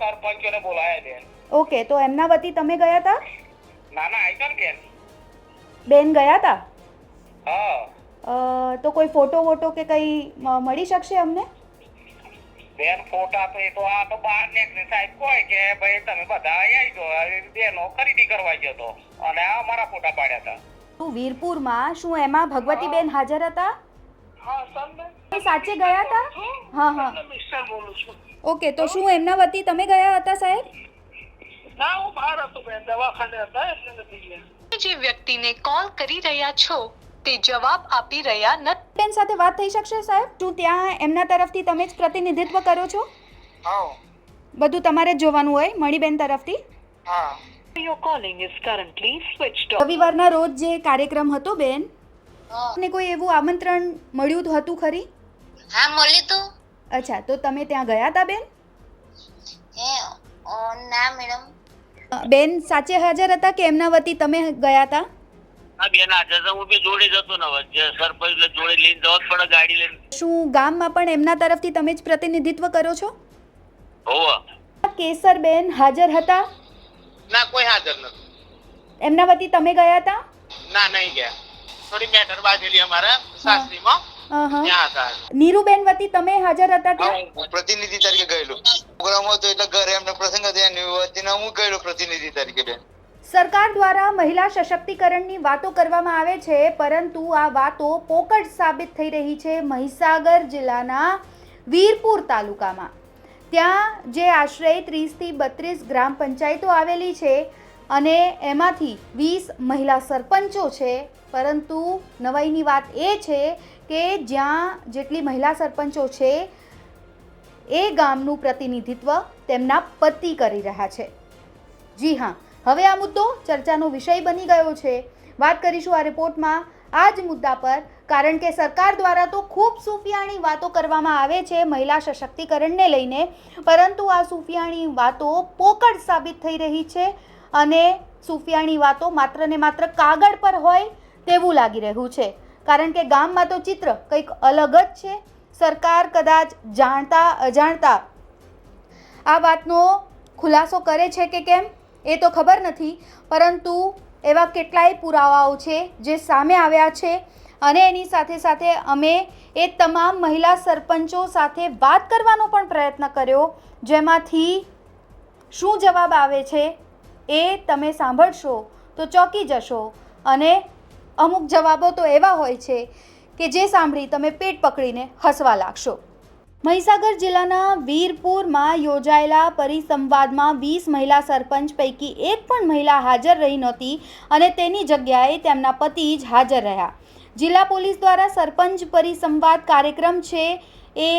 સરપંચોને બોલાયા બેન. ઓકે, તો એમના વતી તમે ગયા હતા? ના ના આઈ ને બેન. બેન ગયા હતા? હા. તો કોઈ ફોટો વોટો કે કંઈ મળી શકશે અમને? બેન ફોટા તો એ તો આ તો બહાર નીકળે સાહેબ કોઈ કે ભાઈ તમે બધા આવી જાઓ, બેનો ખરીદી કરવા ગયો તો અને આ અમારા ફોટા પાડ્યા હતા. તો વીરપુરમાં શું એમાં ભગવતીબેન હાજર હતા? હા સર, એ સાચે ગયા હતા? હા હા. મિસ્ટર બોલું છું. ઓકે, તો શું એમના વતી તમે ગયા હતા સાહેબ? ના હું બહાર હતો બેન, દવાખાને હતા એટલે નથી ગયા. જે વ્યક્તિને કોલ કરી રહ્યા છો તે જવાબ આપી રહ્યા નથી. બેન સાથે વાત થઈ શકશે સાહેબ? શું ત્યાં એમના તરફથી તમે જ પ્રતિનિધિત્વ કરો છો? હા. બધું તમારે જ જોવાનું હોય મણીબેન તરફથી? હા. Your calling is currently switched off. રવિવારના રોજ જે કાર્યક્રમ હતો બેન, ને કોઈ એવું આમંત્રણ મળ્યું હતું ખરી? હા મળ્યું તું. અચ્છા, તો તમે ત્યાં ગયા હતા બેન? ના મેડમ. બેન સાચે હાજર હતા કે એમના વતી તમે ગયા હતા? હા બેન આજે તો હું બી જોડે જતો ને જે સરપંચ જોડે લઈને જવા જ પડે ગાડી લઈને. શું ગામમાં પણ એમના તરફથી તમે જ પ્રતિનિધિત્વ કરો છો? હોવા. કેસરબેન હાજર હતા? ના કોઈ હાજર નથી. એમના વતી તમે ગયા હતા? ના નહીં ગયા. થોડી મેટર બાજેલી અમારા સાસરીમાં ત્યાં હતા. નીરુબેન વતી તમે હાજર હતા ત્યાં? હું પ્રતિનિધિ તરીકે ગયેલો પ્રોગ્રામ હતો એટલે ઘરે એમને પ્રસંગ હતો એની વતીના હું ગયેલો પ્રતિનિધિ તરીકે બેન. સરકાર દ્વારા મહિલા સશક્તિકરણની વાતો કરવામાં આવે છે, પરંતુ આ વાતો પોકળ સાબિત થઈ રહી છે મહીસાગર જિલ્લાના વીરપુર તાલુકામાં. ત્યાં જે આશરે 30થી 32 ગ્રામ પંચાયતો આવેલી છે અને એમાંથી 20 મહિલા સરપંચો છે, પરંતુ નવાઈની વાત એ છે કે જ્યાં જેટલી મહિલા સરપંચો છે એ ગામનું પ્રતિનિધિત્વ તેમના પતિ કરી રહ્યા છે. જી હા, હવે આ મુદ્દો ચર્ચાનો વિષય બની ગયો છે. વાત કરીશું આ રિપોર્ટમાં આ જ મુદ્દા પર, કારણ કે સરકાર દ્વારા તો ખૂબ સૂફિયાણી વાતો કરવામાં આવે છે મહિલા સશક્તિકરણને લઈને, પરંતુ આ સૂફિયાણી વાતો પોકળ સાબિત થઈ રહી છે અને સૂફિયાણી વાતો માત્ર ને માત્ર કાગળ પર હોય તેવું લાગી રહ્યું છે, કારણ કે ગામમાં તો ચિત્ર કંઈક અલગ જ છે. સરકાર કદાચ જાણતા અજાણતા આ વાતનો ખુલાસો કરે છે કે કેમ એ તો ખબર નથી, પરંતુ એવા કેટલાય પુરાવાઓ છે જે સામે આવ્યા છે અને એની સાથે સાથે અમે એ તમામ મહિલા સરપંચો સાથે વાત કરવાનો પણ પ્રયત્ન કર્યો, જેમાંથી શું જવાબ આવે છે એ તમે સાંભળશો તો ચોંકી જશો. અને અમુક જવાબો તો એવા હોય છે કે જે સાંભળી તમે પેટ પકડીને હસવા લાગશો. મહીસાગર જિલ્લાના વીરપુરમાં યોજાયેલા પરિસંવાદમાં 20 મહિલા સરપંચ પૈકી એક પણ મહિલા હાજર રહી નહોતી અને તેની જગ્યાએ તેમના પતિ જ હાજર રહ્યા. જિલ્લા પોલીસ દ્વારા સરપંચ પરિસંવાદ કાર્યક્રમ છે એ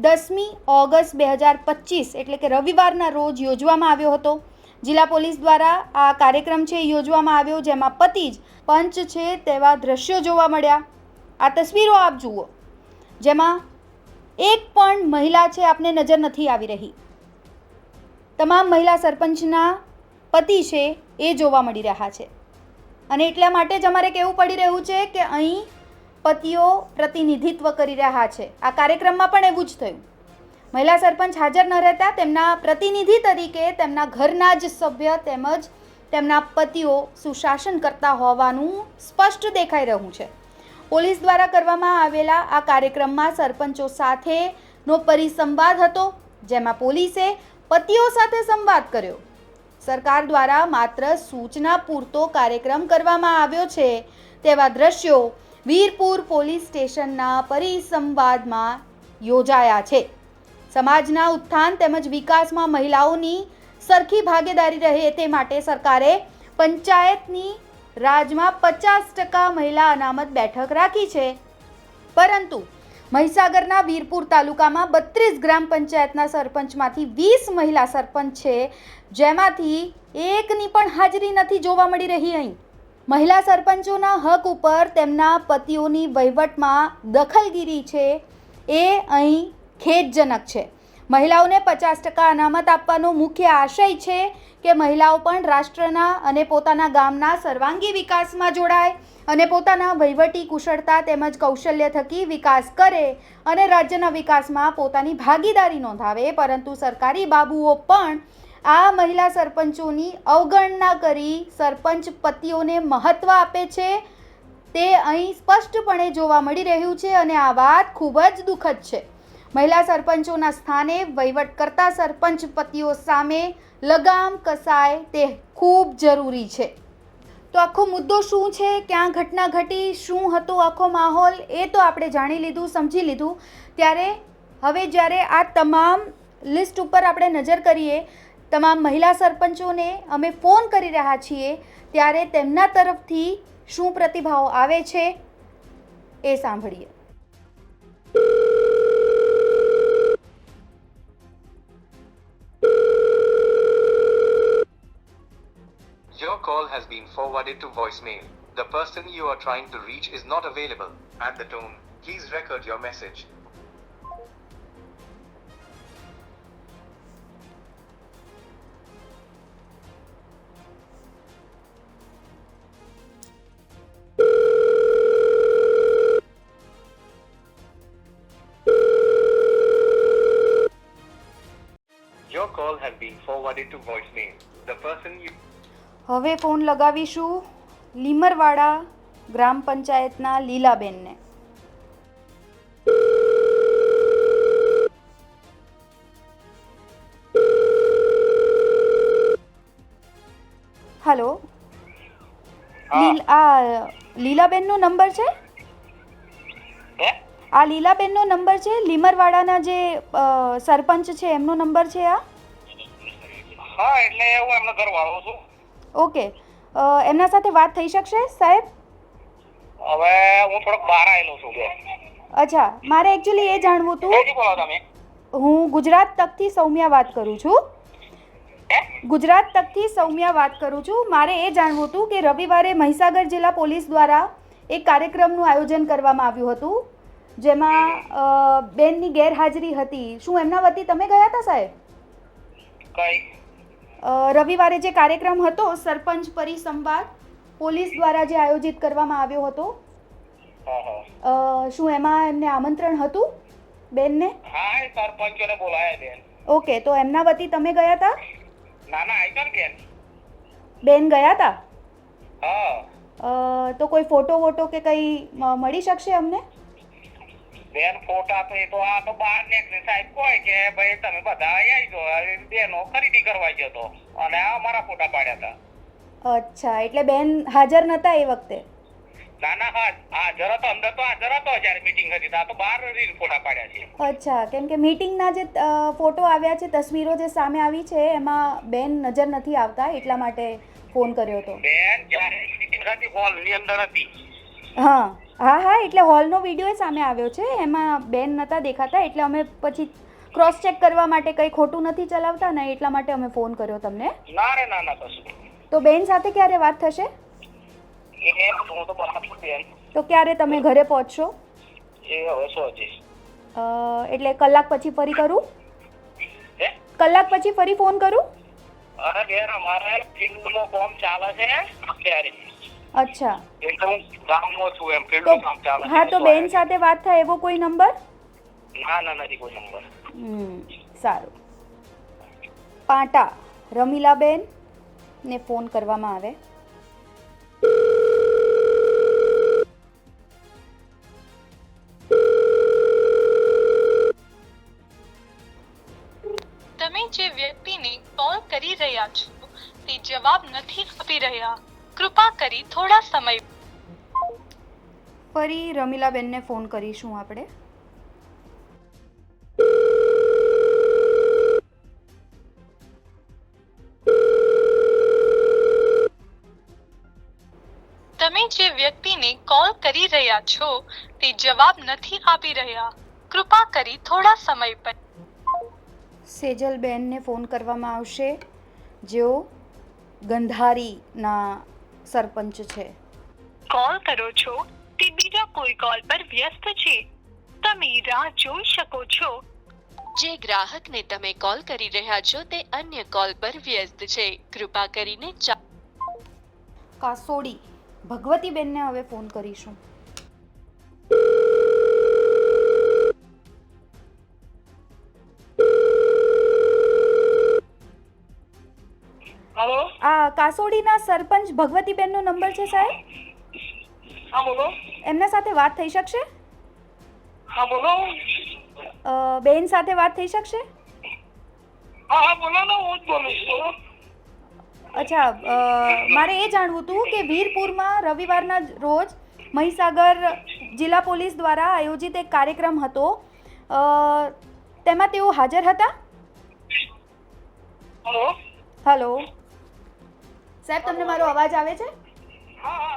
10મી ઓગસ્ટ 2025 એટલે કે રવિવારના રોજ યોજવામાં આવ્યો હતો. જિલ્લા પોલીસ દ્વારા આ કાર્યક્રમ છે યોજવામાં આવ્યો, જેમાં પતિ જ પંચ છે તેવા દ્રશ્યો જોવા મળ્યા. આ તસવીરો આપ જુઓ, જેમાં એક પણ મહિલા છે આપને નજર નથી આવી રહી. તમામ મહિલા સરપંચના પતિ છે એ જોવા મળી રહ્યા છે અને એટલા માટે જ અમારે કહેવું પડી રહ્યું છે કે અહીં પતિઓ પ્રતિનિધિત્વ કરી રહ્યા છે. આ કાર્યક્રમમાં પણ એવું જ થયું. મહિલા સરપંચ હાજર ન રહેતા તેમના પ્રતિનિધિ તરીકે તેમના ઘરના જ સભ્ય તેમજ તેમના પતિઓ સુશાસન કરતા હોવાનું સ્પષ્ટ દેખાઈ રહ્યું છે. પોલીસ દ્વારા કરવામાં આવેલા આ કાર્યક્રમમાં સરપંચો સાથેનો પરિસંવાદ હતો, જેમાં પોલીસે પતિઓ સાથે સંવાદ કર્યો. સરકાર દ્વારા માત્ર સૂચના પૂરતો કાર્યક્રમ કરવામાં આવ્યો છે તેવા દ્રશ્યો વીરપુર પોલીસ સ્ટેશનના પરિસંવાદમાં યોજાયા છે. સમાજના ઉત્થાન તેમજ વિકાસમાં મહિલાઓની સરખી ભાગીદારી રહે તે માટે સરકારે પંચાયતની રાજમાં 50% મહિલા અનામત બેઠક રાખી છે, પરંતુ મહીસાગરના વીરપુર તાલુકામાં 32 ગ્રામ પંચાયતના સરપંચમાંથી 20 મહિલા સરપંચ છે, જેમાંથી એકની પણ હાજરી નથી જોવા મળી રહી. અહીં મહિલા સરપંચોના હક ઉપર તેમના પતિઓની વહીવટમાં દખલગીરી છે એ અહીં ખેદજનક છે. મહિલાઓને 50% અનામત આપવાનો મુખ્ય આશય છે કે મહિલાઓ પણ રાષ્ટ્રના અને પોતાના ગામના સર્વાંગી વિકાસમાં જોડાય અને પોતાના વહીવટી કુશળતા તેમજ કૌશલ્ય થકી વિકાસ કરે અને રાજ્યના વિકાસમાં પોતાની ભાગીદારી નોંધાવે. પરંતુ સરકારી બાબુઓ પણ આ મહિલા સરપંચોની અવગણના કરી સરપંચ પતિઓને મહત્ત્વ આપે છે તે અહીં સ્પષ્ટપણે જોવા મળી રહ્યું છે અને આ વાત ખૂબ જ દુઃખદ છે. મહિલા સરપંચોના સ્થાને વહીવટ કરતા સરપંચ પતિઓ સામે લગામ કસાય તે ખૂબ જરૂરી છે. તો આખો મુદ્દો શું છે, ક્યાં ઘટના ઘટી, શું હતો આખો માહોલ, એ તો આપણે જાણી લીધું, સમજી લીધું. ત્યારે હવે જ્યારે આ તમામ લિસ્ટ ઉપર આપણે નજર કરીએ, તમામ મહિલા સરપંચોને અમે ફોન કરી રહ્યા છીએ, ત્યારે તેમના તરફથી શું પ્રતિભાવ આવે છે એ સાંભળીએ. Your call has been forwarded to voicemail. The person you are trying to reach is not available. At the tone, please record your message. Your call has been forwarded to voicemail. The person you હવે phone લગાવીશું લીમરવાડા ગ્રામ પંચાયતના લીલાબેનને. Hello, આ લીલાબેનનો number છે? હે? આ લીલાબેનનો number છે? લીમરવાડાના જે સરપંચ છે એમનો નંબર છે આ? હા, એટલે હું એમનો ઘરવાળો છું. ઓકે, એમના સાથે વાત થઈ શકશે સાહેબ? હવે હું થોડોક બહાર આવેલો છું બેન. અચ્છા, મારે એકચ્યુઅલી એ જાણવું હતું. ક્યાંથી બોલો તમે? હું ગુજરાત તકથી સૌમ્યા વાત કરું છું. ગુજરાત તકથી સૌમ્યા વાત કરું છું. મારે એ જાણવું હતું કે રવિવારે મહીસાગર જિલ્લા પોલીસ દ્વારા એક કાર્યક્રમનું આયોજન કરવામાં આવ્યું હતું જેમાં બેનની ગેરહાજરી હતી. શું એમના વતી તમે ગયા હતા સાહેબ? કઈ? રવિવારે જે કાર્યક્રમ હતો સરપંચ પરિસંવાદ પોલીસ દ્વારા જે આયોજિત કરવામાં આવ્યો હતો, શું એમાં એમને આમંત્રણ હતું બેનને? હા, એ સરપંચોને બોલાયા બેન. ઓકે, તો એમના વતી તમે ગયા હતા? ના ના, આઈકન બેન. બેન ગયા હતા? હા. તો કોઈ ફોટો વોટો કે કંઈ મળી શકશે અમને? બેન ફોટા તો એ તો આ તો બહાર નીકળે સાહેબ કોઈ કે ભાઈ તમે બધા આવી જાઓ, બેનો ખરીદી કરવા ગયો હતો અને આ મારા ફોટા પાડ્યા હતા. અચ્છા, એટલે બેન હાજર નતા એ વખતે? ના ના, હા હાજર હતો, અંદર તો હાજર હતો જ્યારે મીટિંગ હતી. આ તો બહાર ફોટા પાડ્યા છે. અચ્છા, કેમ કે મીટિંગના જે ફોટો આવ્યા છે, તસવીરો જે સામે આવી છે એમાં બેન નજર નથી આવતા, એટલા માટે ફોન કર્યો હતો. બેન જ્યારે મીટિંગ હતી હોલની અંદર હતી. હા હા હા, એટલે હોલનો વિડીયો સામે આવ્યો છે, એમાં બેન નતા દેખાતા, એટલે અમે પછી ક્રોસ ચેક કરવા માટે કંઈ ખોટું નથી ચલાવતા ને, એટલા માટે અમે ફોન કર્યો તમને. ના રે ના ના, કશું. તો બેન સાથે ક્યારે વાત થશે? એ હું તો બરાબર બેન. તો ક્યારે તમે ઘરે પહોંચશો? એ હવે શું છે? એટલે કલાક પછી ફરી કરું? હે? કલાક પછી ફરી ફોન કરું? અરે બેન, અમારે ફિલ્ડનું કામ ચાલે છે અત્યારે. અચ્છા, એટલે હું ગામમાં છું એમ, તો ફિલ્ડનું કામ ચાલે છે. હા, તો બેન સાથે વાત થાય એવો કોઈ નંબર? ના ના, નથી કોઈ નંબર. સારું. પાટા રમીલાબેન ને ફોન કરવામાં આવે. તમે જે વ્યક્તિને કોલ કરી રહ્યા છો તે જવાબ નથી આપી રહ્યા. કૃપા કરી થોડા સમય. ફરી રમીલાબેનને ફોન કરીશું આપણે. તમે જે વ્યક્તિને કોલ કરી રહ્યા છો તે જવાબ નથી આપી રહ્યા. કૃપા કરી થોડા સમય પર. સેજલબેનને ફોન કરવામાં આવશે, જેઓ ગંધારીના સરપંચ છે. કોલ કરો છો તે બીજા કોઈ કોલ પર વ્યસ્ત છે. તમે રાહ જોઈ શકો છો. જે ગ્રાહકને તમે કોલ કરી રહ્યા છો તે અન્ય કોલ પર વ્યસ્ત છે. કૃપા કરીને કાસોડી ભગવતીબેનને હવે ફોન કરીશું. હલો, આ કાસોડીના સરપંચ ભગવતીબેનનો નંબર છે સાહેબ? હા બોલો. એમના સાથે વાત થઈ શકશે? હા બોલો. બેન સાથે વાત થઈ શકશે? હા બોલો ને, હું જ બોલું છું. અચ્છા, મારે એ જાણવું હતું કે વીરપુરમાં રવિવારના રોજ મહીસાગર જિલ્લા પોલીસ દ્વારા આયોજિત એક કાર્યક્રમ હતો, તેમાં તેઓ હાજર હતા? હલો. હલો સાહેબ, તમને મારો અવાજ આવે છે? હા.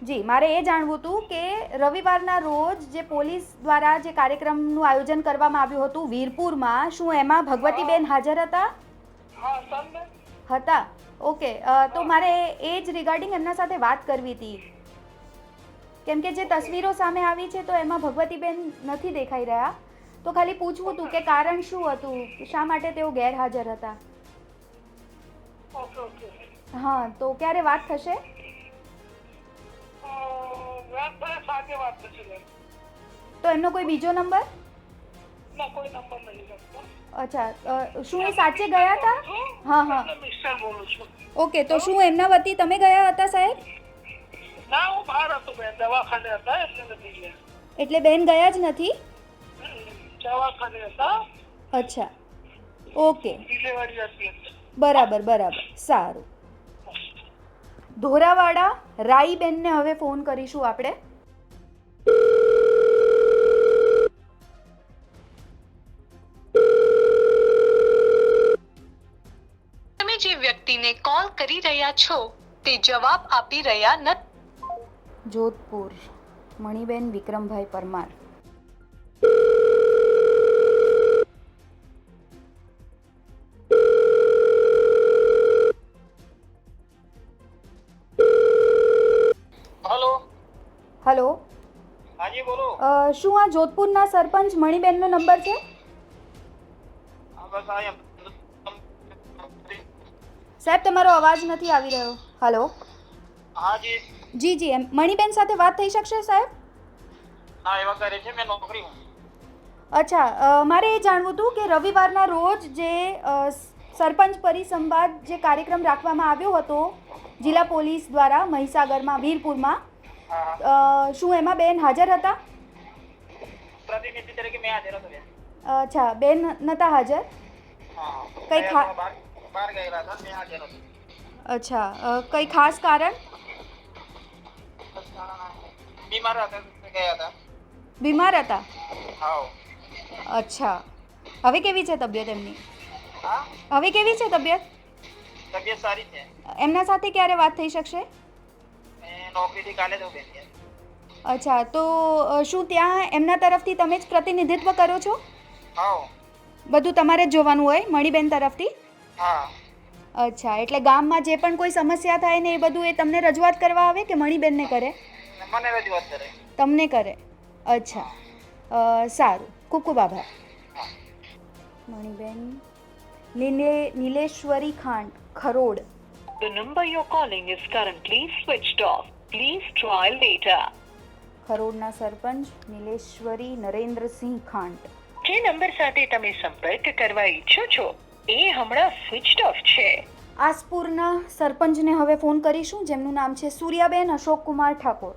જી, મારે એ જાણવું હતું કે રવિવારના રોજ જે પોલીસ દ્વારા જે કાર્યક્રમનું આયોજન કરવામાં આવ્યું હતું વીરપુરમાં, શું એમાં ભગવતીબેન હાજર હતા? હા સર. હતા. ઓકે, તો મારે એ જ રિગાર્ડિંગ એમના સાથે વાત કરવી હતી, કેમ કે જે તસવીરો સામે આવી છે તો એમાં ભગવતીબેન નથી દેખાઈ રહ્યા, તો ખાલી પૂછવું હતું કે કારણ શું હતું, શા માટે તેઓ ગેરહાજર હતા. ઓકે. હા, તો ક્યારે વાત થશે? સાથે વાત થશે. તો એમનો કોઈ બીજો નંબર? ના, કોઈ નંબર નહીં લખતો. અચ્છા, શું એ સાચે ગયા હતા? હા. મિસ્ટર બોલું છું. ઓકે, તો શું એમના વતી તમે ગયા હતા સાહેબ? ના, હું બહાર હતો બેન, દવાખાને હતા એટલે નથી ગયા. એટલે બેન ગયા જ નથી? દવાખાને હતા. અચ્છા, ઓકે, ડિલિવરી હતી. બરાબર, સારું. ધોરાવાડા રાઈબેનને હવે ફોન કરીશું આપણે. તમે જે વ્યક્તિને કોલ કરી રહ્યા છો તે જવાબ આપી રહ્યા નથી. જોધપુર મણિબેન વિક્રમભાઈ પરમાર. હલો. હાજી બોલો. શું આ જોધપુરના સરપંચ મણિબેનનો નંબર છે? સાહેબ, તમારો અવાજ નથી આવી રહ્યો. હલો. હાજી. જી, એમ મણિબેન સાથે વાત થઈ શકશે સાહેબ? હા, એવા કરે છે, મેં નોકરી. અચ્છા, મારે એ જાણવું હતું કે રવિવારના રોજ જે સરપંચ પરિસંવાદ જે કાર્યક્રમ રાખવામાં આવ્યો હતો જિલ્લા પોલીસ દ્વારા મહીસાગરમાં વીરપુરમાં, શું એમાં બેન હાજર હતા? પ્રતિનિધિ તરીકે મેં હાજર હતો બેન. અચ્છા, બેન નતા હાજર? કઈ બહાર ગયેલા હતા, મેં હાજર હતો. અચ્છા, કઈ ખાસ કારણ? બીમાર હતા, ગયા હતા. બીમાર હતા? હા. અચ્છા, હવે કેવી છે તબિયત એમની? હા, હવે કેવી છે તબિયત? તબિયત સારી છે. એમના સાથે ક્યારે વાત થઈ શકશે? મેં નોકરીથી કાલે જ બેન. અચ્છા, તો શું ત્યાં એમના તરફથી તમે જ પ્રતિનિધિત્વ કરો છો? હા. બધું તમારે જ જોવાનું હોય મણિબેન તરફથી? હા. અચ્છા, એટલે ગામમાં જે પણ કોઈ સમસ્યા થાય ને એ બધું એ તમને રજૂઆત કરવા આવે કે મણિબેનને કરે? મને રજૂઆત કરે. તમને કરે? અચ્છા, સારું, ખૂબ ખૂબ આભાર. મણિબેન નીલેશ્વરી ખાંડ, Kharod. The number you're calling is currently switched off. Please try later. ખરોડના સરપંચ નીલેશ્વરી નરેન્દ્રસિંહ ખાંડ. જે નંબર સાથે તમે સંપર્ક કરવા ઈચ્છો છો એ હમણાં સ્વિચ્ડ ઓફ છે. આસપુરના સરપંચને હવે ફોન કરીશું, જેમનું નામ છે સૂર્યાબેન અશોકકુમાર ઠાકોર.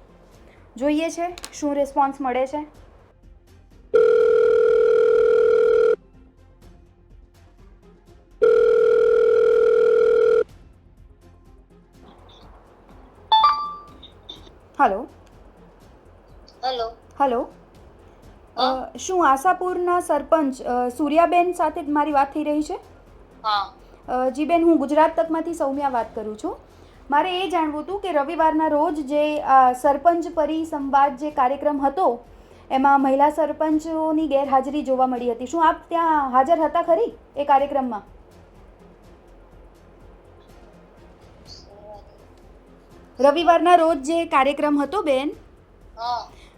જોઈએ છે શું રિસ્પોન્સ મળે છે. હલો. શું આશાપુરના સરપંચ સૂર્યાબેન સાથે મારી વાત થઈ રહી છે? હા. જી બેન, હું ગુજરાત તકમાંથી સૌમ્યા વાત કરું છું. મારે એ જાણવું હતું કે રવિવારના રોજ જે સરપંચ પરિસંવાદ જે કાર્યક્રમ હતો એમાં મહિલા સરપંચોની ગેરહાજરી જોવા મળી હતી. શું આપ ત્યાં હાજર હતા ખરી એ કાર્યક્રમમાં? રવિવારના રોજ જે કાર્યક્રમ હતો બેન,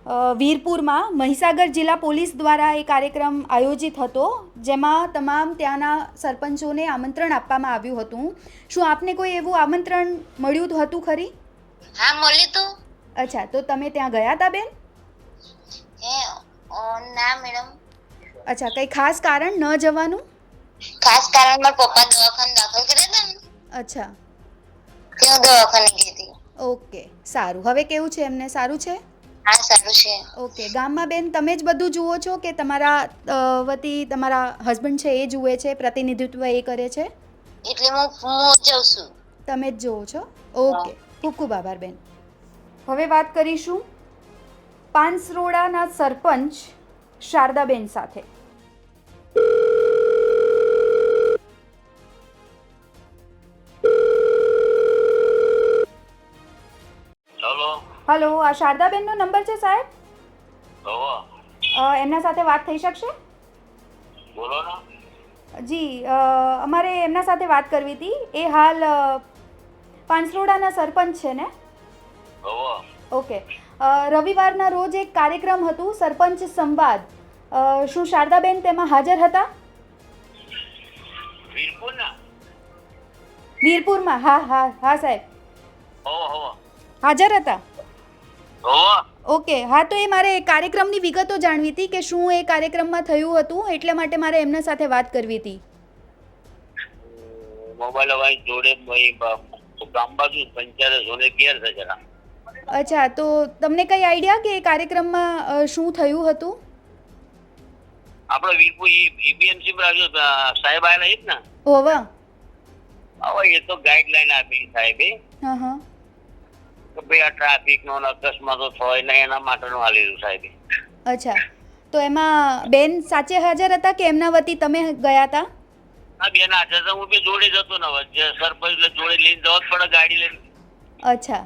વીરપુરમાં મહીસાગર જિલ્લા પોલીસ દ્વારા એ કાર્યક્રમ આયોજિત હતો, જેમાં તમામ ત્યાંના સરપંચોને આમંત્રણ આપવામાં આવ્યું હતું. શું આપને કોઈ એવું આમંત્રણ મળ્યું હતું ખરી? હા મળ્યું તું. અચ્છા, તો તમે ત્યાં ગયા હતા બેન? ના મેડમ. અચ્છા, કંઈ ખાસ કારણ ન જવાનું? ખાસ કારણ મારા પપ્પા દવાખાને દાખલ કર્યા હતા ને, અચ્છા, તે હું દવાખાને ગઈ હતી. ઓકે, સારું. હવે કેવું છે એમને? સારું છે? હા સારું છે. ઓકે. ગામમાં બેન તમે જ બધું જુઓ છો કે તમારા વતી તમારા હસબન્ડ છે એ જુએ છે, પ્રતિનિધિત્વ એ કરે છે? એટલે હું જાઉં છું. તમે જ જુઓ છો? ઓકે, ખૂબ ખૂબ આભાર બેન. હવે વાત કરીશું પાનસરોડાના સરપંચ શારદાબેન સાથે. હલો, આ શારદાબેનનો નંબર છે સાહેબ? એમના સાથે વાત થઈ શકશે? બોલો ને. જી, અમારે એમના સાથે વાત કરવી હતી. એ હાલ પાનસરોડાના સરપંચ છે ને? ઓકે. રવિવારના રોજ એક કાર્યક્રમ હતું, સરપંચ સંવાદ. શું શારદાબેન તેમાં હાજર હતા? વીરપુરમાં? હા હા હા સાહેબ, હાજર હતા. ઓકે, હા, તો એ મારે કાર્યક્રમની વિગતો જાણવી હતી કે શું એ કાર્યક્રમમાં થયું હતું, એટલે માટે મારે એમના સાથે વાત કરવી હતી. મોબાઈલ વાઈ જોડે ગામ બાજુ પંચાયત જોડે ઘેર છે જરા. અચ્છા, તો તમને કઈ આઈડિયા કે એ કાર્યક્રમમાં શું થયું હતું? આપણે વીરપુર ઈપીએમસી પર સાહેબ આવેલા જ ને? હોવા. હવે એ તો ગાઈડલાઈન આપી સાહેબે હા હા. કે ભાઈ આ ટ્રાફિક નો અકસ્માતો થાય ને એના માટેનું આલેલું સાહેબે. અચ્છા, તો એમાં બેન સાચે હાજર હતા કે એમના વતી તમે ગયા હતા? હા બેન હાજર હતા, હું બી જોડે જતો ને સરપંચ જોડે લઈને જવા જ પડે ગાડી લઈને. અચ્છા,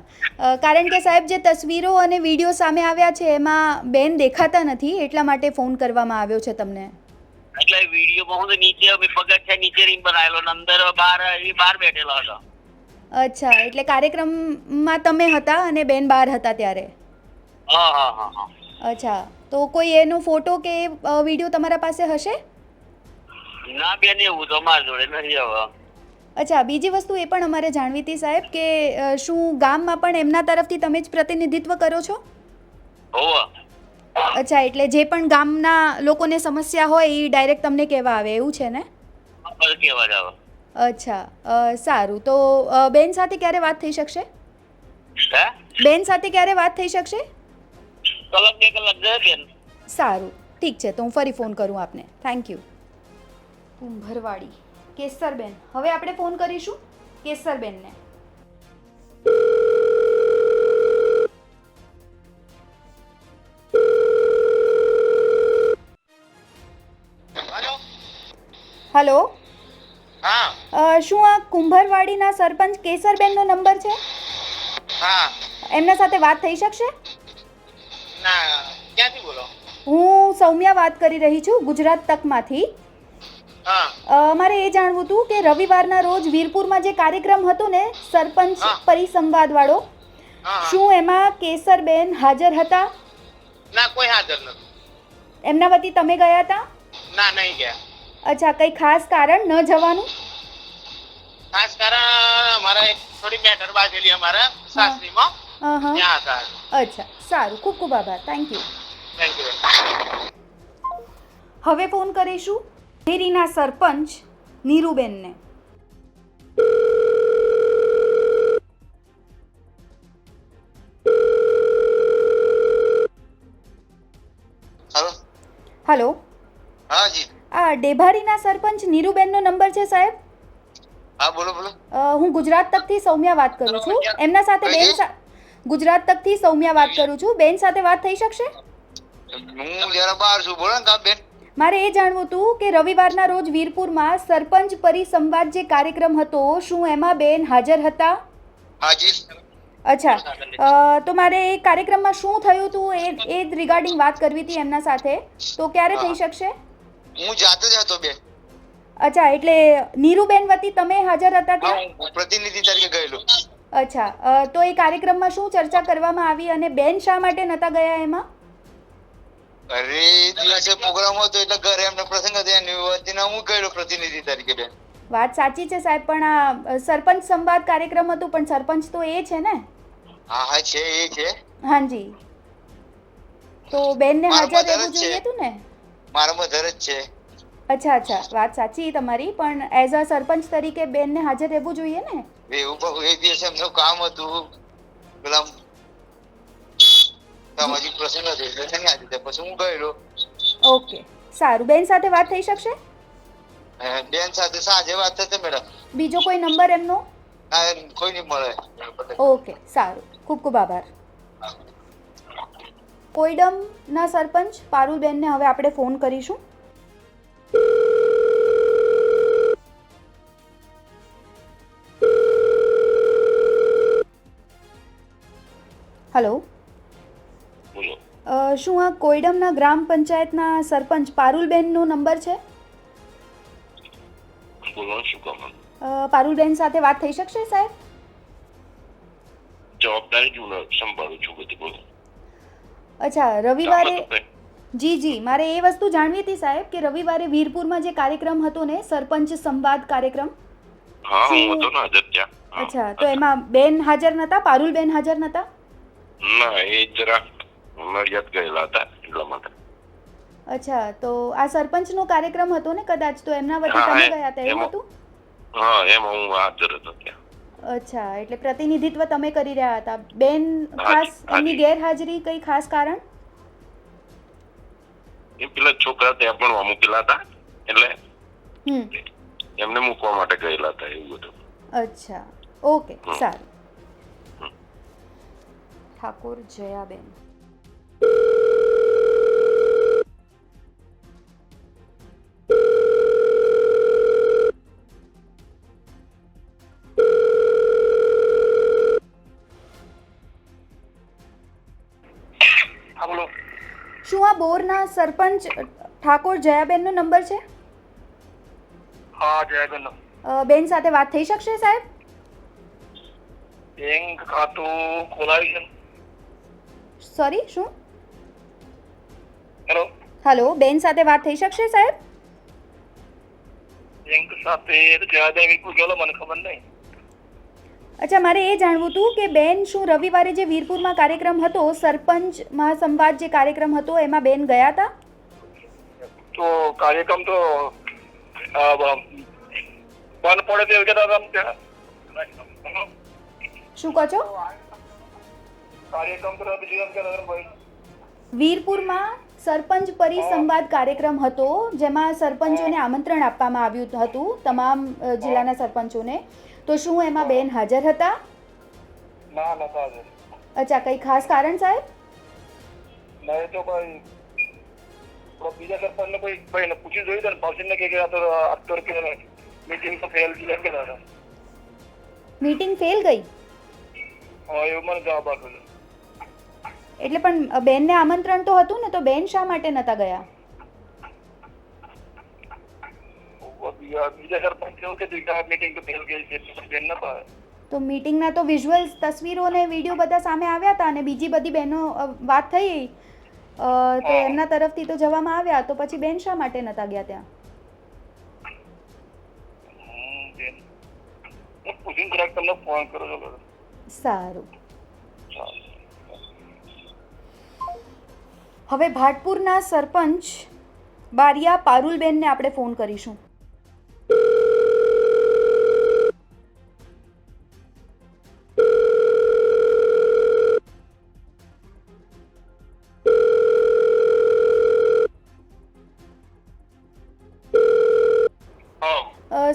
કારણ કે સાહેબ જે તસવીરો અને વિડીયો સામે આવ્યા છે એમાં બેન દેખાતા નથી, એટલા માટે ફોન કરવામાં આવ્યો છે તમને. એટલે વિડીયોમાં હું તો નીચે પગથિયા નીચે રીંગ બનાવેલો ને અંદર બહાર બેઠેલો હતો. અચ્છા, એટલે કાર્યક્રમમાં તમે હતા અને બેન બહાર હતા ત્યારે? હા હા હા હા. અચ્છા, તો કોઈ એનો ફોટો કે વિડીયો તમારા પાસે હશે? ના બેન, એવું તો મારા જોડે નથી હવે. અચ્છા, બીજી વસ્તુ એ પણ અમારે જાણવી હતી સાહેબ કે શું ગામમાં પણ એમના તરફથી તમે જ પ્રતિનિધિત્વ કરો છો? હોવા. અચ્છા, એટલે જે પણ ગામના લોકોને સમસ્યા હોય એ ડાયરેક્ટ તમને કહેવા આવે એવું છે ને? બસ કેવા જાવ. અચ્છા, સારું. તો બેન સાથે ક્યારે વાત થઈ શકશે? હે? બેન સાથે ક્યારે વાત થઈ શકશે? કલાક 2 કલાક જાય બેન. સારું, ઠીક છે, તો હું ફરી ફોન કરું આપને. Thank you. કુંભરવાડી કેસરબેન. હવે આપણે ફોન કરીશું કેસરબેનને. હલો, શું આ કુંભરવાડીના સરપંચ કેસરબેનનો નંબર છે? હા. એમના સાથે વાત થઈ શકશે? ના, ક્યાંથી બોલો? હું સૌમ્યા વાત કરી રહી છું, ગુજરાત તકમાંથી. મારે એ જાણવું હતું કે રવિવારના રોજ વીરપુરમાં જે કાર્યક્રમ હતો ને સરપંચ પરિસંવાદ વાળો, શું એમાં કેસરબેન હાજર હતા? ના, કોઈ હાજર નથી. એમના વતી તમે ગયા હતા? ના, નહીં ગયા. અચ્છા, કઈ ખાસ કારણ ન જવાનું? ખાસ કારણ અમારે થોડી મેટર બાજેલી અમારા સાસરીમાં ત્યાં હતા. અચ્છા, સારું, ખૂબ ખૂબ આભાર. Thank you. Thank you. હવે ફોન કરીશું ડેરીના સરપંચ નીરુબેનને. હલો. હા જી. આ ડેભારીના સરપંચ નીરુબેનનો નંબર છે સાહેબ? હા બોલો બોલો. હું ગુજરાત તકથી સૌમ્યા વાત કરું છું. એમના સાથે બેન ગુજરાત તકથી સૌમ્યા વાત કરું છું. બેન સાથે વાત થઈ શકશે? હું જરા બહાર છું, બોલો ને બેન. મારે એ જાણવું હતું કે રવિવારના રોજ વીરપુરમાં સરપંચ પરિસંવાદ જે કાર્યક્રમ હતો, શું એમાં બેન હાજર હતા? હાજી. અચ્છા, તો મારે એ કાર્યક્રમમાં શું થયું હતું એ રિગાર્ડિંગ વાત કરવી હતી એમના સાથે, તો ક્યારે થઈ શકશે? હું જાતે જ હતો બેન. અચ્છા, એટલે નીરુબેન વતી તમે હાજર હતા ત્યાં? હું પ્રતિનિધિ તરીકે ગયેલો. અચ્છા, તો એ કાર્યક્રમમાં શું ચર્ચા કરવામાં આવી અને બેન શા માટે નતા ગયા એમાં? અરે એ દિવસે પ્રોગ્રામ હતો એટલે ઘરે એમને પ્રસંગ હતો એની વતીના હું ગયેલો પ્રતિનિધિ તરીકે બેન. વાત સાચી છે સાહેબ, પણ આ સરપંચ સંવાદ કાર્યક્રમ હતું, પણ સરપંચ તો એ છે ને? હા હા છે એ છે. હાજી, તો બેનને હાજર રહેવું જોઈએ હતું ને? મારા મધર જ છે. અચ્છા અચ્છા, વાત સાચી તમારી, પણ એઝ અ સરપંચ તરીકે બેનને હાજર રહેવું જોઈએ ને? એવું બહુ એ દિવસે એમનું કામ હતું પેલા સામાજિક પ્રસંગ હતો એટલે નહીં આવી પછી હું ગયેલો. ઓકે, સારું. બેન સાથે વાત થઈ શકશે? બેન સાથે સાંજે વાત થશે મેડમ. બીજો કોઈ નંબર એમનો? હા કોઈ નહીં મળે. ઓકે, સારું. ખૂબ ખૂબ આભાર. કોઈડમના સરપંચ પારુલબેનને હવે આપણે ફોન કરીશું. હેલો, બોલો. શું આ કોઈડમના ગ્રામ પંચાયતના સરપંચ પારુલબેનનો નંબર છે? બોલો, શું કામ? પારુલબેન સાથે વાત થઈ શકશે સાહેબ? જવાબદારી જ સંભાળું છું બધી. બોલો. અચ્છા, રવિવારે જી, મારે એ વસ્તુ જાણવી હતી સાહેબ કે રવિવારે વીરપુરમાં જે કાર્યક્રમ હતો ને, સરપંચ સંવાદ કાર્યક્રમ. હા, હું હતો ને હાજર ત્યાં. અચ્છા, તો એમાં બેન હાજર નતા? પારુલબેન હાજર નતા? ના, એ જરા નડિયાદ ગયેલા હતા એટલા માટે. અચ્છા, તો આ સરપંચનો કાર્યક્રમ હતો ને કદાચ, તો એમના વતી તમે ગયા હતા એવું હતું? હા, એમાં હું હાજર હતો ત્યાં. અચ્છા, એટલે પ્રતિનિધિત્વ તમે કરી રહ્યા હતા. બેન ખાસ એમની ગેરહાજરી કઈ ખાસ કારણ? એ પેલા છોકરા ત્યાં ભણવા મૂકેલા હતા એટલે એમને મૂકવા માટે ગયેલા હતા એવું બધું. અચ્છા, ઓકે, સારું. ઠાકોર જયાબેન. શું આ બોરના સરપંચ ઠાકોર જયાબેનનો નંબર છે? હા, જયાબેન. બેન સાથે વાત થઈ શકશે સાહેબ? બેંક ખાતું ખોલાવી છે. સોરી, શું? હેલો. હેલો, બેન સાથે વાત થઈ શકશે સાહેબ? બેંક સાથે જયાબેન વિકુ ગયેલો મને ખબર નહીં. અચ્છા, મારે એ જાણવું હતું કે બેન શું રવિવારે જે વીરપુરમાં કાર્યક્રમ હતો, સરપંચ મહાસંવાદ જે કાર્યક્રમ હતો, એમાં બેન ગયા હતા? તો કાર્યક્રમ તો બંધ પડે તે કહેતા. શું કહો છો? કાર્યક્રમ તો વીરપુરમાં સરપંચ પરિસંવાદ કાર્યક્રમ હતો, જેમાં સરપંચોને આમંત્રણ આપવામાં આવ્યું હતું, તમામ જિલ્લાના સરપંચોને. તો શું એમાં બેન હાજર હતા? ના, નતા હાજર. અચ્છા, કઈ ખાસ કારણ સાહેબ? નહીં તો કોઈ બીજા સરપંચને કોઈ ભાઈને પૂછી જોયું ને, ભાવસીને કે આ તો આટલો કે મીટિંગ તો ફેલ થઈ ગઈ હતા. મીટિંગ ફેલ ગઈ? હા, એવું મને જવાબ આપ્યો. એટલે પણ બેનને આમંત્રણ તો હતું ને, તો બેન શા માટે નતા ગયા? બીજા સરપંચ એવું કે મીટિંગ તો ફેલ ગઈ છે, બેન નતા. તો મીટિંગના તો વિઝ્યુઅલ્સ, તસવીરો અને વિડીયો બધા સામે આવ્યા હતા, અને બીજી બધી બહેનો વાત થઈ તો એમના તરફથી તો જવામાં આવ્યા, તો પછી બેન શા માટે નતા ગયા ત્યાં? તમને ફોન કરો છો. સારું. હવે ભાટપુરના સરપંચ બારિયા પારુલબેનને આપણે ફોન કરીશું.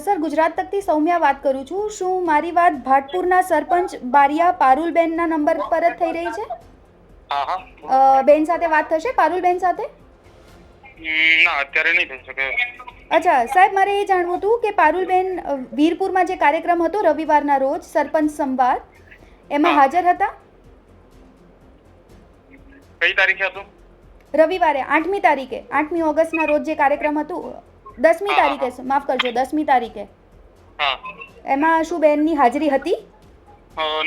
સર, ગુજરાત તકથી સૌમ્યા વાત કરું છું. શું મારી વાત ભાટપુરના સરપંચ બારિયા પારુલબેનના નંબર પર જ થઈ રહી છે? બેન સાથે વાત થશે? પારુલબેન સાથે? ના, અત્યારે નહીં થઈ શકે. અચ્છા સાહેબ, મારે એ જાણવું હતું કે પારુલબેન વીરપુરમાં જે કાર્યક્રમ હતો રવિવારના રોજ સરપંચ સંવાદ, એમાં હાજર હતા? કઈ તારીખે હતું? રવિવારે 8મી તારીખે, 8મી ઓગસ્ટના રોજ જે કાર્યક્રમ હતું, 10મી તારીખે, માફ કરજો, 10મી તારીખે. એમાં શું બેનની હાજરી હતી?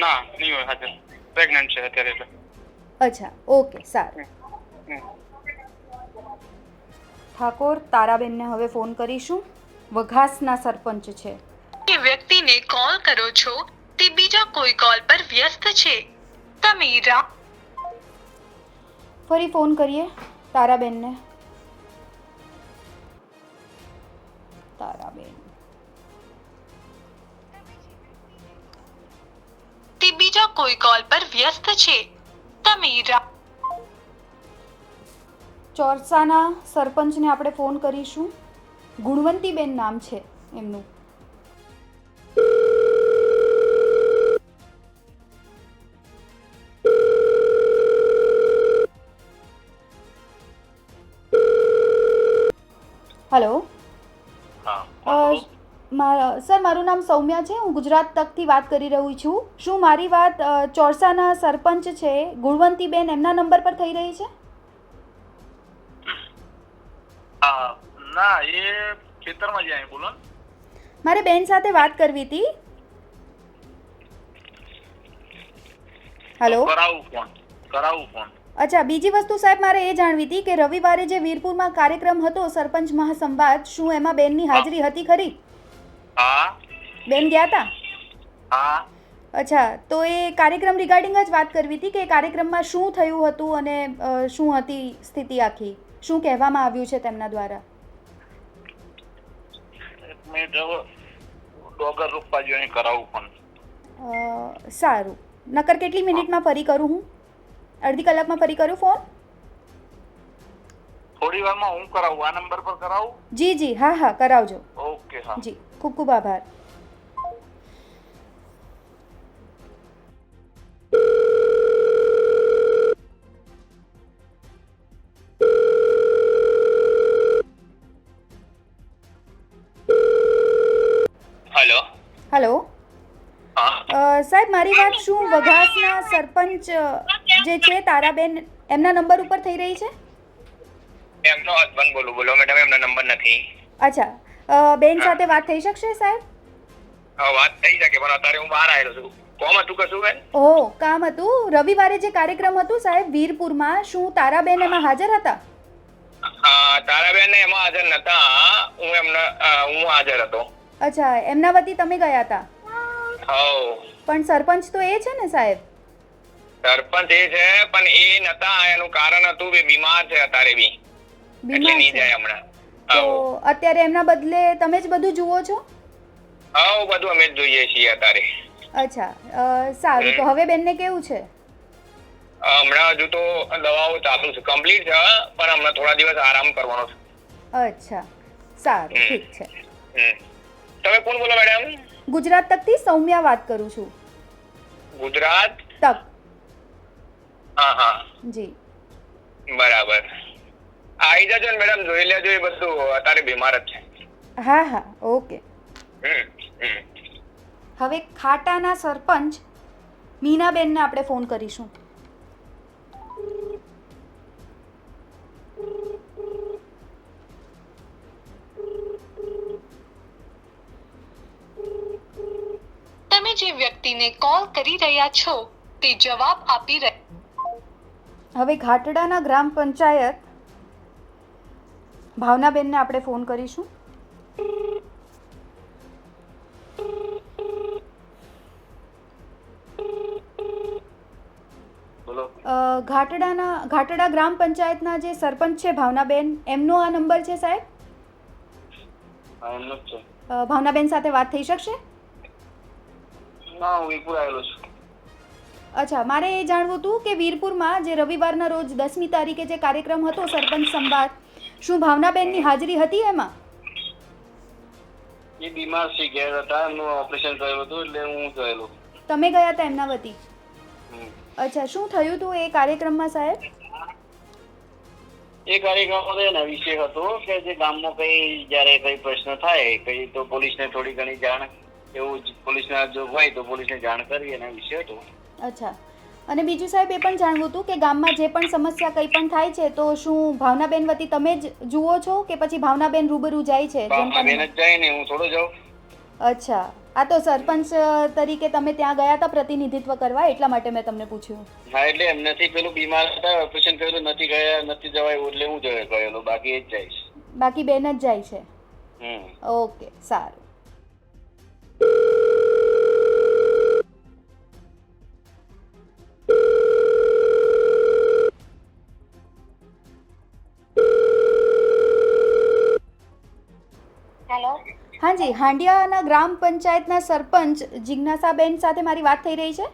ના, નહીં હોય હાજર. પ્રેગ્નન્ટ છે અત્યારે. અચ્છા, ઓકે, સારું. ઠાકોર તારાબેનને હવે ફોન કરીશું. વઘાસના સરપંચ છે. જે વ્યક્તિને કોલ કરો છો તે બીજા કોઈ કોલ પર વ્યસ્ત છે. તમે ફરી ફોન કરીએ તારાબેનને. તારાબેન તે બીજા કોઈ કોલ પર વ્યસ્ત છે. તમે ચોરસાના સરપંચને આપણે ફોન કરીશું. ગુણવંતીબેન નામ છે એમનું. હેલો સર, મારું નામ સૌમ્યા છે. હું ગુજરાત તકથી વાત કરી રહી છું. શું મારી વાત ચોરસાના સરપંચ છે ગુણવંતીબેન એમના નંબર પર થઈ રહી છે? ના, એ ખેતરમાં જાય. બોલો. મારે બેન સાથે વાત કરવી હતી. હેલો. કરાવું ફોન. અચ્છા, બીજી વસ્તુ સાહેબ મારે એ જાણવી હતી કે રવિવારે જે વીરપુરમાં કાર્યક્રમ હતો સરપંચ મહાસંવાદ, શું એમાં બેનની હાજરી હતી ખરી? હા. બેન ગયા હતા? હા. અચ્છા, તો એ કાર્યક્રમ રિગાર્ડિંગ જ વાત કરવી હતી કે કાર્યક્રમમાં શું થયું હતું અને શું હતી સ્થિતિ આખી, શું કહેવામાં આવ્યું છે તેમના દ્વારા? ડોગર રૂપા જોઈને કરાવું ફોન. સારું. નકર કેટલી મિનિટમાં ફરી કરું હું? અડધી કલાકમાં ફરી કરું ફોન? થોડી વારમાં હું કરાવું. આ નંબર પર કરાવું? જી જી, હા હા, કરાવજો. ઓકે. હા જી, ખૂબ ખૂબ આભાર. હેલો. હેલો સાહેબ, મારી વાત શું વઘાસના સરપંચ જે છે તારાબેન એમના નંબર ઉપર થઈ રહી છે? એમનો હસબન્ડ બોલું. બોલો મેડમ, એમનો નંબર નથી. અચ્છા, બેન સાથે વાત થઈ શકશે સાહેબ? હા, વાત થઈ શકે, પણ અત્યારે હું બહાર આવેલો છું. કોમ હતું કશું બેન? ઓહ, કામ હતું. રવિવારે જે કાર્યક્રમ હતું સાહેબ વીરપુરમાં, શું તારાબેન એમાં હાજર હતા? તારાબેન એમાં હાજર નતા. હું હાજર હતો. અચ્છા, એમના વતી તમે ગયા હતા? પણ સરપંચ તો એ છે ને સાહેબ? સરપંચ એ છે, પણ એ નતા. એનું કારણ હતું કે બીમાર છે અત્યારે બી, એટલે નહીં જાય હમણાં. તો અત્યારે એમના બદલે તમે જ બધું જુઓ છો? હા, બધું અમે જ જોઈએ છીએ અત્યારે. અચ્છા, સારું. તો હવે બેનને કેવું છે? હમણાં હજુ તો દવાઓ ચાલુ છે, કમ્પ્લીટ છે, પણ હમણાં થોડા દિવસ આરામ કરવાનો છે. અચ્છા, સારું, ઠીક છે. તમે કોણ બોલો મેડમ? ગુજરાત તકથી સૌમ્યા વાત કરું છું. ગુજરાત તક? હા જી. બરાબર. આવી જજો ને મેડમ, જોઈ લેજો. એ બધું અત્યારે બીમાર જ છે. હા હા, ઓકે. હવે ખાટાના સરપંચ મીનાબેનને આપણે ફોન કરીશું. તમે જે વ્યક્તિને કોલ કરી રહ્યા છો તે જવાબ આપી હવે ઘાટડાના ગ્રામ પંચાયત ભાવનાબેનને આપણે ફોન કરીશું. ઘાટડા ગ્રામ પંચાયતના જે સરપંચ છે ભાવનાબેન, એમનો આ નંબર છે સાહેબ? એમનો જ છે. ભાવનાબેન સાથે વાત થઈ શકશે? ના, હું વીરપુર આવેલો છું. અચ્છા, મારે એ જાણવું હતું કે વીરપુરમાં જે રવિવારના રોજ 10મી તારીખે જે કાર્યક્રમ હતો સરપંચ સંવાદ, શું ભાવનાબેનની હાજરી હતી એમાં? એ બીમાર છે, ઘેર હતા. એમનું ઓપરેશન થયું હતું, એટલે હું ગયેલો. તમે ગયા હતા એમના વતી? અચ્છા, શું થયું હતું એ કાર્યક્રમમાં સાહેબ? એ કાર્યક્રમ એના વિશે હતો કે જે ગામમાં કઈ જયારે કઈ પ્રશ્ન થાય કઈ, તો પોલીસને થોડી ઘણી જાણ, એવું પોલીસના જો હોય તો પોલીસને જાણ કરવી, એના વિશે હતો. અચ્છા, અને બીજું સાહેબ એ પણ જાણવું હતું કે ગામમાં જે પણ સમસ્યા કંઈ પણ થાય છે તો શું ભાવનાબેન વતી તમે જ જુઓ છો કે પછી ભાવનાબેન રૂબરૂ જાય છે? ભાવનાબેન જ જાય ને, હું થોડો જાઉં. અચ્છા, આ તો સરપંચ તરીકે તમે ત્યાં ગયા હતા પ્રતિનિધિત્વ કરવા, એટલા માટે મેં તમને પૂછ્યું. હા, એટલે એમનાથી પેલું બીમાર હતા, ઓપરેશન કરેલું, નથી ગયા, નથી જવાય, એટલે હું ગયેલો, બાકી એ જ જઈશ. બાકી બેન જ જાય છે. ઓકે, સારું. હેલો. હાજી, હાંડિયાના ગ્રામ પંચાયતના સરપંચ જિજ્ઞાસાબેન સાથે મારી વાત થઈ રહી છે?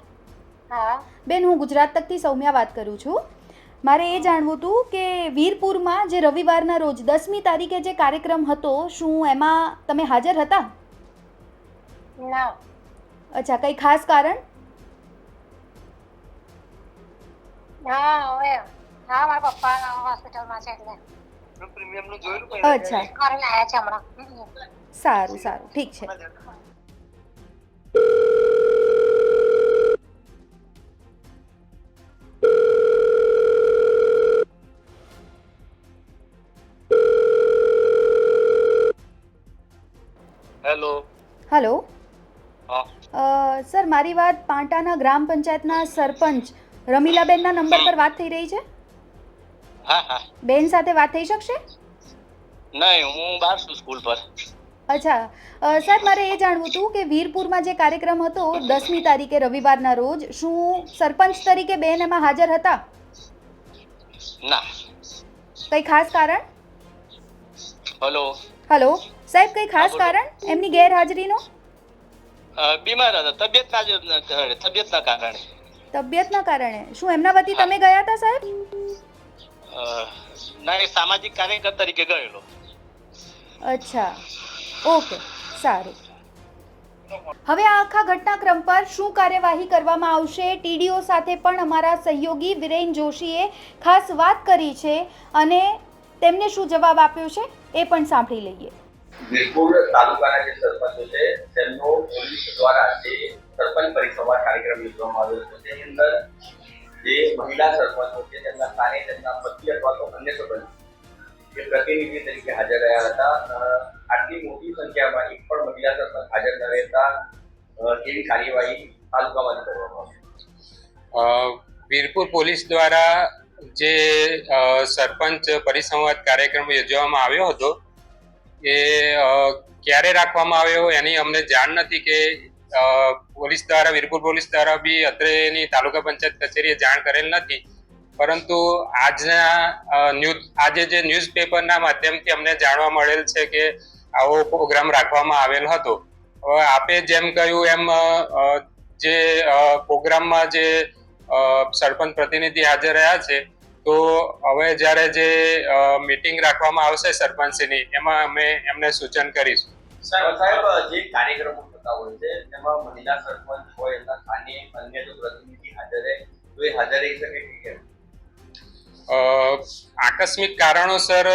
હા. બેન, હું ગુજરાત તકથી સૌમ્યા વાત કરું છું. મારે એ જાણવું હતું કે વીરપુરમાં જે રવિવારના રોજ 10મી તારીખે જે કાર્યક્રમ હતો, શું એમાં તમે હાજર હતા? ના. અચ્છા, કંઈ ખાસ કારણ? હા, હવે હા, મારા પપ્પા હોસ્પિટલમાં છે એટલે અચ્છા, કરીને આવ્યા છે હમણાં. સારું સારું, ઠીક છે. હેલો. હલો. હા. સર, મારી વાત પાટાના ગ્રામ પંચાયતના સરપંચ રમીલાબેનના નંબર પર વાત થઈ રહી છે? હા હા. બેન સાથે વાત થઈ શકશે? નહીં, હું બહાર છું સ્કૂલ પર. અચ્છા, સાહેબ, મારે એ જાણવું હતું કે વીરપુરમાં જે કાર્યક્રમ હતો 10મી તારીખે રવિવારના રોજ, શું સરપંચ તરીકે બેન એમાં હાજર હતા? ના. કંઈ ખાસ કારણ? હલો. હલો સાહેબ, કંઈ ખાસ કારણ એમની ગેરહાજરીનો? બીમાર હતા, તબિયતના કારણે. તબિયતના કારણે? શું એમના વતી તમે ગયા હતા સાહેબ? ના, એ સામાજિક કાર્યકર તરીકે ગયેલો. અચ્છા, ઓકે, સારું. હવે આ આખા ઘટનાક્રમ પર શું કાર્યવાહી કરવામાં આવશે, ટીડીઓ સાથે પણ અમારા સહયોગી વિરેન જોશીએ ખાસ વાત કરી છે અને તેમને શું જવાબ આપ્યો છે એ પણ સાંભળી લઈએ. વીરપુર તાલુકાના જે સરપંચો છે તેમનો પોલીસ દ્વારા જે સરપંચ પરિસંવાદ કાર્યક્રમ યોજવામાં આવ્યો હતો, તેની અંદર જે મહિલા સરપંચો છે તેમના સ્થાને તેમના પતિ અથવા તો અન્ય સરપંચ જે પ્રતિનિધિ તરીકે હાજર રહ્યા હતા. આટલી મોટી સંખ્યામાં એક પણ મહિલા સરપંચ હાજર ન રહેતા કેવી કાર્યવાહી તાલુકામાં કરવામાં આવશે? વીરપુર પોલીસ દ્વારા જે સરપંચ પરિસંવાદ કાર્યક્રમ યોજવામાં આવ્યો હતો એ ક્યારે રાખવામાં આવ્યો એની અમને જાણ નથી કે પોલીસ દ્વારા, વીરપુર પોલીસ દ્વારા બી અત્રેની તાલુકા પંચાયત કચેરીએ જાણ કરેલ નથી. પરંતુ આજે જે ન્યૂઝપેપરના માધ્યમથી અમને જાણવા મળેલ છે કે આવો પ્રોગ્રામ રાખવામાં આવેલ હતો. હવે આપે જેમ કહ્યું એમ જે પ્રોગ્રામમાં જે સરપંચ પ્રતિનિધિ હાજર રહ્યા છે, તો હવે જ્યારે જે મીટિંગ રાખવામાં આવશે સરપંચની, એમાં અમે એમને સૂચન કરીશું. સાહેબ, જે કાર્યક્રમો થતા હોય છે તેમાં મહિલા સરપંચ હોય એના સ્થાને અન્ય જો પ્રતિનિધિ હાજર રહે તો એ હાજર રહી શકે કે કેમ? આકસ્મિક કારણોસર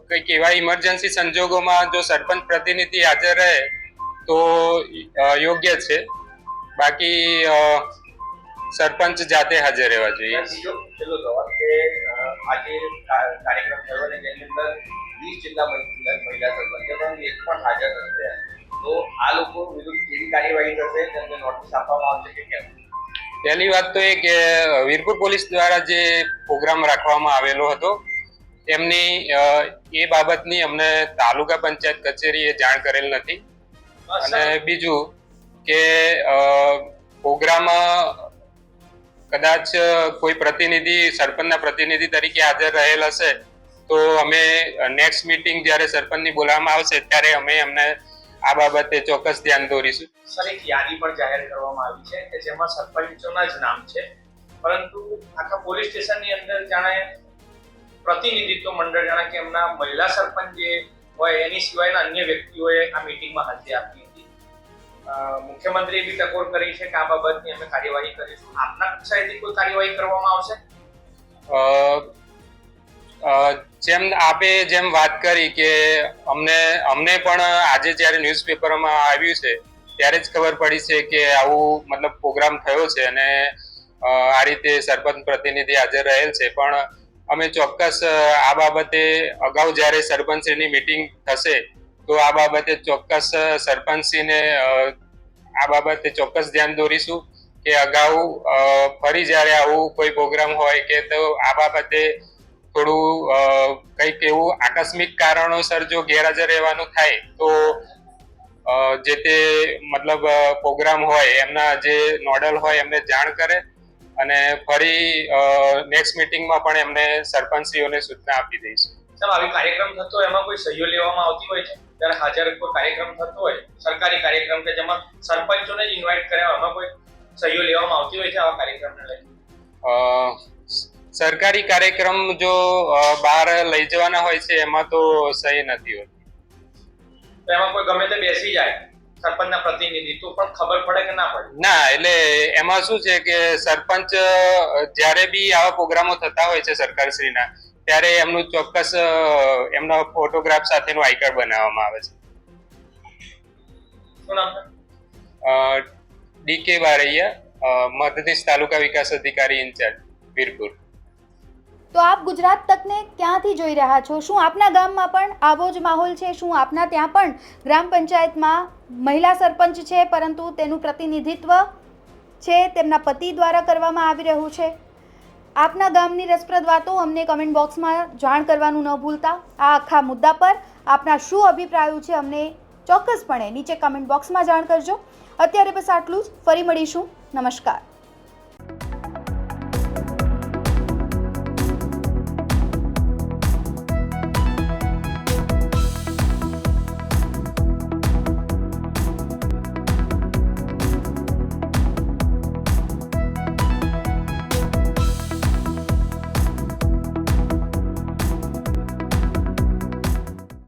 કંઈક એવા ઇમરજન્સી સંજોગોમાં જો સરપંચ પ્રતિનિધિ હાજર રહે તો યોગ્ય છે. બાકી સરપંચ જાતે હાજર રહેવા જોઈએ. છેલ્લો સવાલ કે આજે કાર્યક્રમ થયો અને જેની અંદર 20 જેટલા મહિલા સરપંચ પણ એક પણ હાજર નથી રહ્યા, તો આ લોકો વિરુદ્ધ કેવી કાર્યવાહી થશે, તેમને નોટિસ આપવામાં આવશે કે કેમ? પહેલી વાત તો એ કે વીરપુર પોલીસ દ્વારા જે પ્રોગ્રામ રાખવામાં આવેલો હતો એમની એ બાબતની અમને તાલુકા પંચાયત કચેરીએ જાણ કરેલ નથી. અને બીજું કે પ્રોગ્રામ કદાચ કોઈ પ્રતિનિધિ સરપંચના પ્રતિનિધિ તરીકે હાજર રહેલ હશે તો અમે નેક્સ્ટ મીટિંગ જ્યારે સરપંચની બોલાવવામાં આવશે ત્યારે અમે એમને આ બાબતે ચોક્કસ ધ્યાન દોરીશું. સર, એક યાદી પણ જાહેર કરવામાં આવી છે કે જેમાં સરપંચોના જ નામ છે, પરંતુ આખા પોલીસ સ્ટેશનની અંદર જાણે પ્રતિનિધિત્વ મંડળ, જાણે કે એમના મહિલા સરપંચ જે હોય એની સિવાયના અન્ય વ્યક્તિઓએ આ મીટિંગમાં હાજરી આપી હતી. મુખ્યમંત્રીએ બી ટકોર કરી છે કે આ બાબતની અમે કાર્યવાહી કરીશું. આપના કક્ષાએથી કોઈ કાર્યવાહી કરવામાં આવશે? જેમ વાત કરી કે અમને પણ આજે જ્યારે ન્યૂઝપેપરમાં આવ્યું છે ત્યારે જ ખબર પડી છે કે આવું મતલબ પ્રોગ્રામ થયો છે અને આ રીતે સરપંચ પ્રતિનિધિ હાજર રહેલ છે. પણ અમે ચોક્કસ આ બાબતે અગાઉ જ્યારે સરપંચશ્રીની મીટિંગ થશે તો આ બાબતે ચોક્કસ સરપંચશ્રીને આ બાબતે ચોક્કસ ધ્યાન દોરીશું કે અગાઉ ફરી જ્યારે આવું કોઈ પ્રોગ્રામ હોય કે તો આ બાબતે થોડું કંઈક એવું આકસ્મિક કારણોસર જો ગેરહાજર રહેવાનું થાય તો જે તે મતલબ પ્રોગ્રામ હોય એમના જે નોડલ હોય એમને જાણ કરે અને ફરી નેક્સ્ટ મિટિંગમાં પણ એમને સરપંચશ્રીઓને સૂચના આપી દઈશું. સાહેબ, આવી કાર્યક્રમ થતો હોય એમાં કોઈ સહયોગ લેવામાં આવતી હોય છે? ત્યારે હાજર કોઈ કાર્યક્રમ થતો હોય સરકારી કાર્યક્રમ કે જેમાં સરપંચોને જ ઇન્વાઇટ કર્યા, એમાં કોઈ સહયોગ લેવામાં આવતી હોય છે આવા કાર્યક્રમને લઈને? સરકારી કાર્યક્રમ જો બહાર લઈ જવાના હોય છે એમાં તો સહી નથી હોતી. તો એમાં કોઈ ગમે તે બેસી જાય સરપંચના પ્રતિનિધિ તો પણ ખબર પડે કે ના પડે? ના, એટલે એમાં શું છે કે સરપંચ જ્યારે બી આવા પ્રોગ્રામો થતા હોય છે સરકારશ્રીના, ત્યારે એમનું ચોક્કસ એમના ફોટોગ્રાફ સાથેનું આઈ કાર્ડ બનાવવામાં આવે છે. શું નામ છે? ડીકે બારૈયા, મદદનીશ તાલુકા વિકાસ અધિકારી ઇન્ચાર્જ, વીરપુર. તો આપ ગુજરાત તકને ક્યાંથી જોઈ રહ્યા છો? શું આપના ગામમાં પણ આવો જ માહોલ છે? શું આપના ત્યાં પણ ગ્રામ પંચાયતમાં મહિલા સરપંચ છે પરંતુ તેનું પ્રતિનિધિત્વ છે તેમના પતિ દ્વારા કરવામાં આવી રહ્યું છે? આપના ગામની રસપ્રદ વાતો અમને કમેન્ટ બોક્સમાં જાણ કરવાનું ન ભૂલતા. આ આખા મુદ્દા પર આપના શું અભિપ્રાયો છે અમને ચોક્કસપણે નીચે કમેન્ટ બોક્સમાં જાણ કરજો. અત્યારે બસ આટલું જ. ફરી મળીશું. નમસ્કાર.